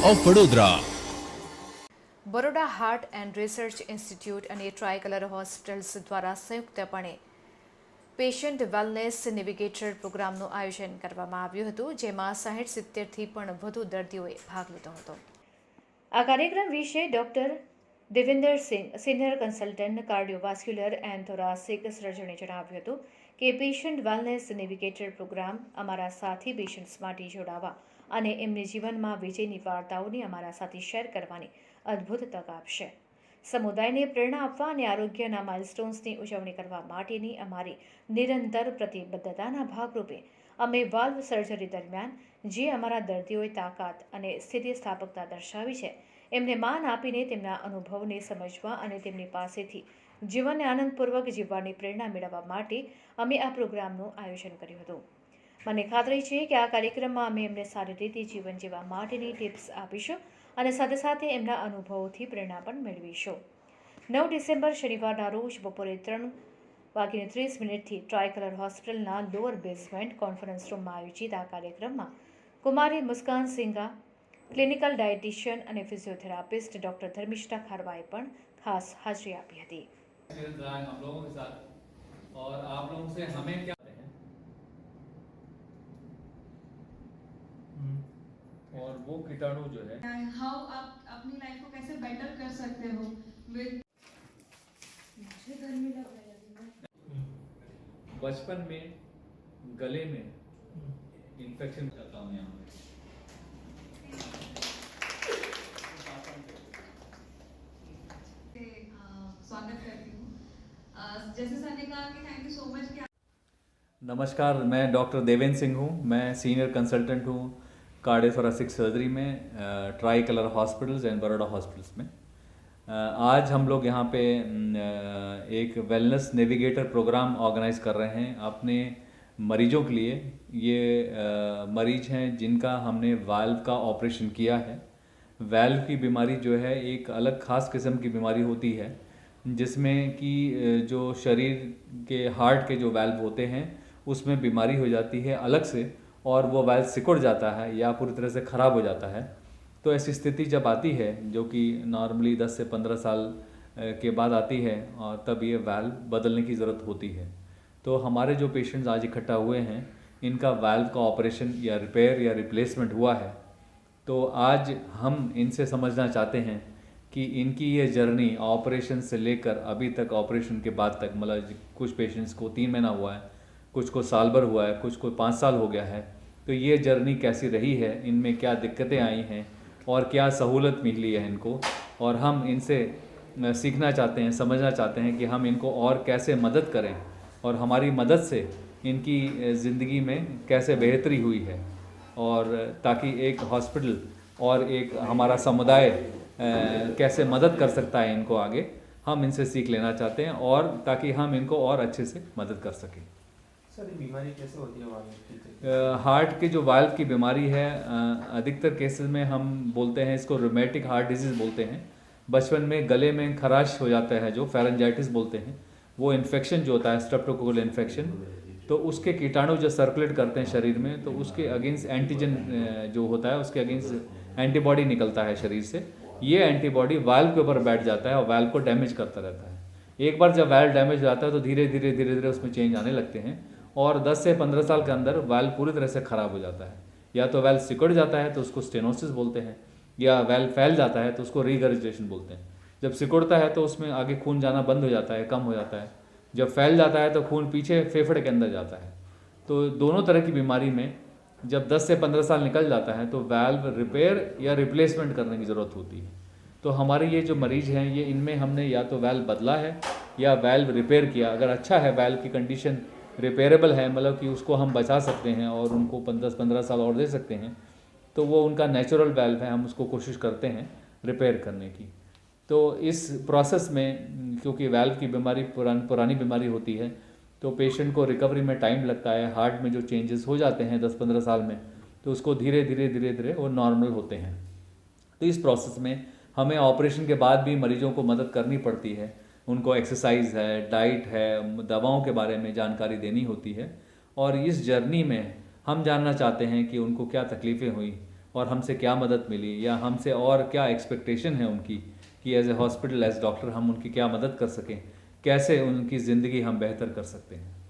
Of Vadodara. Baroda heart and research institute અને ટ્રાયકલર hospitals દ્વારા સંયુક્તપણે patient wellness navigator પ્રોગ્રામનું આયોજન કરવામાં આવ્યું હતું, જેમાં 60-70થી પણ વધુ દર્દીઓએ ભાગ લીધો હતો. આ કાર્યક્રમ વિશે doctor Devender Singh, senior consultant cardiovascular and thoracic સર્જને જણાવ્યું હતું કે પેશન્ટ વેલનેસ નેવિગેટર પ્રોગ્રામ અમારા સાથી પેશન્ટ્સ માટે જોડાવા અને એમને જીવનમાં વિજયની વાર્તાઓને અમારા સાથે શેર કરવાની અદ્ભુત તક આપશે. સમુદાયને પ્રેરણા આપવા અને આરોગ્યના માઇલસ્ટોન્સની ઉજવણી કરવા માટેની અમારી નિરંતર પ્રતિબદ્ધતાના ભાગરૂપે અમે વાલ્વ સર્જરી દરમિયાન જે અમારા દર્દીઓએ તાકાત અને સ્થિતિસ્થાપકતા દર્શાવી છે, એમને માન આપીને તેમના અનુભવને સમજવા અને તેમની પાસેથી જીવનને આનંદપૂર્વક જીવવાની પ્રેરણા મેળવવા માટે અમે આ પ્રોગ્રામનું આયોજન કર્યું હતું. મને ખાતરી છે કે આ કાર્યક્રમમાં અમે એમને સારી રીતે જીવન જીવવા માટેની ટિપ્સ આપીશું અને સાથે સાથે એમના અનુભવોથી પ્રેરણા પણ મેળવીશું. 9 ડિસેમ્બર શનિવારના રોજ બપોરે 3:30 ટ્રાયકલર હોસ્પિટલના લોઅર બેઝમેન્ટ કોન્ફરન્સ રૂમમાં આયોજિત આ કાર્યક્રમમાં કુમારી મુસ્કાન સિંઘા, ક્લિનિકલ ડાયટિશિયન અને ફિઝિયોથેરાપિસ્ટ ડૉક્ટર ધર્મિષ્ઠા ખારવાએ પણ ખાસ હાજરી આપી હતી. और आप लोगों से हमें क्या और वो कीटाणु जो है हाउ आप अपनी लाइफ को कैसे बेटर कर सकते हो विद बचपन में गले में इन्फेक्शन करता हूँ यहाँ पे स्वागत करती हूँ. जैसे सर ने कहा कि थैंक यू सो मच. नमस्कार, मैं डॉक्टर देवेंद्र सिंह हूँ. मैं सीनियर कंसल्टेंट हूँ कार्डियोथोरेसिक सर्जरी में try colour hospitals and Baroda hospitals में. आज हम लोग यहाँ पे एक वेलनेस नेविगेटर प्रोग्राम ऑर्गेनाइज कर रहे हैं अपने मरीजों के लिए. ये मरीज हैं जिनका हमने वाल्व का ऑपरेशन किया है. वाल्व की बीमारी जो है एक अलग ख़ास किस्म की बीमारी होती है, जिसमें कि जो शरीर के हार्ट के जो वाल्व होते हैं उसमें बीमारी हो जाती है अलग से, और वो वाल्व सिकुड़ जाता है या पूरी तरह से ख़राब हो जाता है. तो ऐसी स्थिति जब आती है, जो कि नॉर्मली 10 से 15 साल के बाद आती है, और तब ये वाल्व बदलने की ज़रूरत होती है. तो हमारे जो पेशेंट्स आज इकट्ठा हुए हैं, इनका वाल्व का ऑपरेशन या रिपेयर या रिप्लेसमेंट हुआ है. तो आज हम इनसे समझना चाहते हैं कि इनकी ये जर्नी ऑपरेशन से लेकर अभी तक ऑपरेशन के बाद तक, मतलब कुछ पेशेंट्स को 3 महीना हुआ है, कुछ को साल भर हुआ है, कुछ को 5 साल हो गया है. तो ये जर्नी कैसी रही है, इनमें क्या दिक्कतें आई हैं और क्या सहूलत मिली है इनको, और हम इनसे सीखना चाहते हैं, समझना चाहते हैं कि हम इनको और कैसे मदद करें और हमारी मदद से इनकी ज़िंदगी में कैसे बेहतरी हुई है, और ताकि एक हॉस्पिटल और एक हमारा समुदाय कैसे मदद कर सकता है इनको आगे, हम इनसे सीख लेना चाहते हैं, और ताकि हम इनको और अच्छे से मदद कर सकें. सर ये बीमारी कैसे होती है वाल्व? हार्ट की जो वाल्व की बीमारी है, अधिकतर केसेस में हम बोलते हैं इसको रोमेटिक हार्ट डिजीज़ बोलते हैं. बचपन में गले में खराश हो जाता है, जो फेरेंजाइटिस बोलते हैं, वो इन्फेक्शन जो होता है स्ट्रेप्टोकोकल इन्फेक्शन, तो उसके कीटाणु जो सर्कुलेट करते हैं शरीर में, तो उसके अगेंस्ट एंटीजन जो होता है, उसके अगेंस्ट एंटीबॉडी निकलता है शरीर से. ये एंटीबॉडी वाल्व के ऊपर बैठ जाता है और वाल्व को डैमेज करता रहता है. एक बार जब वाल्व डैमेज हो जाता है तो धीरे धीरे उसमें चेंज आने लगते हैं, और 10 से 15 साल के अंदर वाल्व पूरी तरह से ख़राब हो जाता है. या तो वाल्व सिकुड़ जाता है तो उसको स्टेनोसिस बोलते हैं, या वाल्व फैल जाता है तो उसको रीगर्जिटेशन बोलते हैं. जब सिकुड़ता है तो उसमें आगे खून जाना बंद हो जाता है, कम हो जाता है. जब फैल जाता है तो खून पीछे फेफड़े के अंदर जाता है. तो दोनों तरह की बीमारी में जब 10 से 15 साल निकल जाता है तो वाल्व रिपेयर या रिप्लेसमेंट करने की ज़रूरत होती है. तो हमारे ये जो मरीज़ हैं, ये इनमें हमने या तो वाल्व बदला है या वाल्व रिपेयर किया. अगर अच्छा है, वाल्व की कंडीशन रिपेयरेबल है, मतलब कि उसको हम बचा सकते हैं और उनको 10-15 साल और दे सकते हैं, तो वो उनका नेचुरल वाल्व है, हम उसको कोशिश करते हैं रिपेयर करने की. तो इस प्रोसेस में, क्योंकि वाल्व की बीमारी पुरानी बीमारी होती है, तो पेशेंट को रिकवरी में टाइम लगता है. हार्ट में जो चेंजेस हो जाते हैं 10-15 साल में, तो उसको धीरे धीरे वो नॉर्मल होते हैं. तो इस प्रोसेस में हमें ऑपरेशन के बाद भी मरीजों को मदद करनी पड़ती है. उनको एक्सरसाइज है, डाइट है, दवाओं के बारे में जानकारी देनी होती है. और इस जर्नी में हम जानना चाहते हैं कि उनको क्या तकलीफ़ें हुई और हमसे क्या मदद मिली या हमसे और क्या एक्सपेक्टेशन है उनकी कि as a hospital as doctor हम उनकी क्या मदद कर सकें, कैसे उनकी ज़िंदगी हम बेहतर कर सकते हैं।